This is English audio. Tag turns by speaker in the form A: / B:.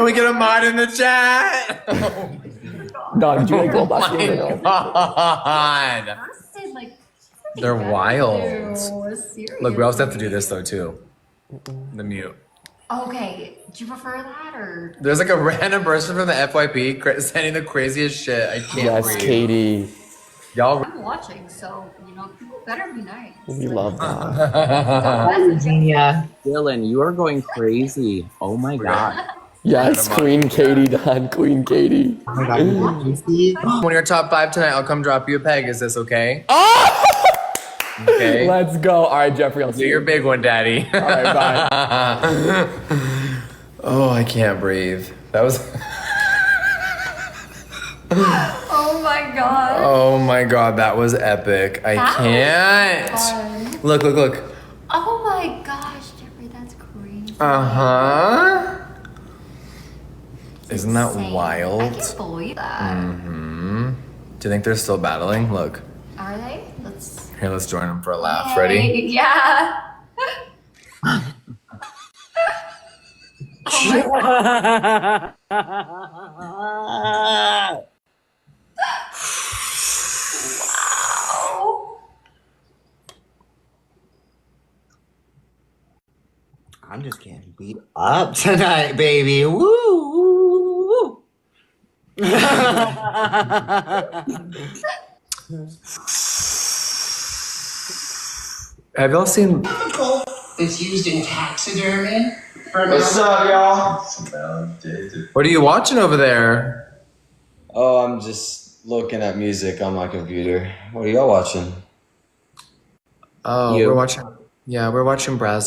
A: Can we get a mod in the chat?
B: Dog, do you like
A: Oh
B: Global
A: my god.
C: Honestly, like,
A: They're wild.
C: Seriously.
A: Look, we also have to do this though too. The mute.
C: Okay, do you prefer that or?
A: There's like a random person from the FYP sending the craziest shit. I can't
B: Yes,
A: breathe.
B: Katie.
A: Y'all.
C: I'm watching, so you know, people better be nice.
B: We love that.
D: Virginia.
E: Dylan, you are going crazy. Oh my god.
B: Yes, Queen Katie, Don. Queen Katie.
D: Oh my god, you see?
A: One of your top 5 tonight, I'll come drop you a peg. Is this okay?
B: Oh!
A: Okay.
B: Let's go. All right, Jeffrey, I'll see
A: Do
B: you.
A: your big one, daddy.
B: All right, bye.
A: Oh, I can't breathe. That was.
C: Oh my god.
A: Oh my god, that was epic. I
C: That
A: can't.
C: was fun.
A: Look, look, look.
C: Oh my gosh, Jeffrey, that's crazy.
A: Uh-huh. Isn't that
C: Insane.
A: wild?
C: I can't believe that.
A: Mm-hmm. Do you think they're still battling? Look.
C: Are they? Let's.
A: Here, let's join them for a laugh.
C: Hey,
A: Ready?
C: Yeah. Wow.
D: I'm just getting beat up tonight, baby. Woo, woo, woo.
A: Have y'all seen?
F: Is used in taxidermy.
G: What's up, y'all?
A: What are you watching over there?
G: Oh, I'm just looking at music on my computer. What are y'all watching?
A: Oh,
E: You.
A: we're watching. Yeah, we're watching Brazzers.